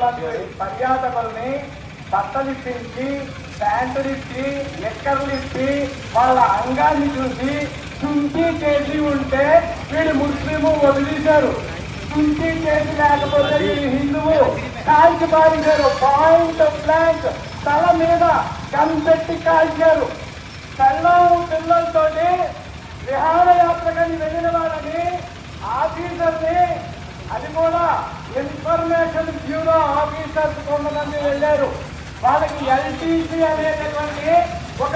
మంది పర్యాటకుల్ని బట్టలిప్పించి ప్యాంటులిప్పి ఎక్కర్లిప్పి వాళ్ళ అంగాన్ని చూసి చుంకీ చేసి ఉంటే వీడు ముస్లిము వదిలేశారు. చుంకీ చేసి లేకపోతే వీడు హిందువు కాల్చి పారించారు. పాయింట్ బ్లాంక్ తల మీద కనిపెట్టి కాల్చారు. పిల్లలతోటి విహారయాత్రకని వెళ్ళిన వాళ్ళని ఆఫీసర్ని, అది కూడా ఇన్ఫర్మేషన్ బ్యూరో ఆఫీసర్స్ కొంతమంది వెళ్ళారు. వాళ్ళకి ఎల్టీసీ అనేటటువంటి ఒక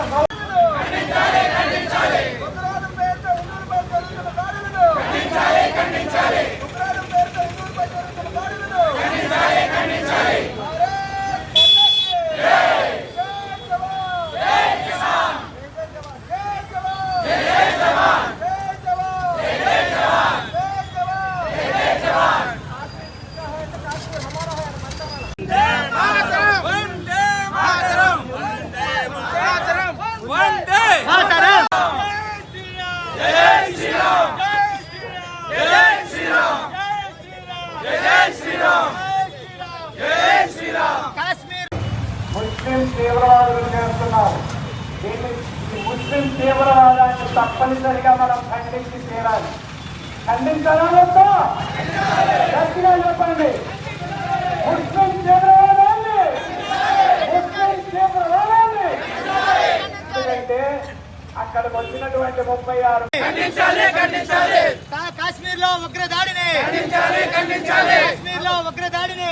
ముస్లిం తీవ్రవాదులు చేస్తున్నారు. దీన్ని ముస్లిం తీవ్రవాదాన్ని తప్పనిసరిగా మనం ఖండించి తీరాలి. ఖండించాలంటే గట్టిగా చెప్పండి. ముస్లిం తీవ్రవాదాన్ని ఎందుకంటే అక్కడికి వచ్చినటువంటి 36 కాశ్మీర్ లో ఉగ్రదాడిని కాశ్మీర్ లో ఉగ్రదాడిని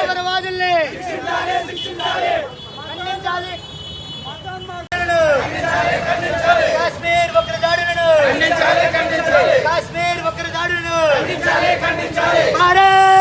తీవ్రవాదుల్ని ఖండించాలి. కాశ్మీర్ ఉగ్రదాడులను భారత్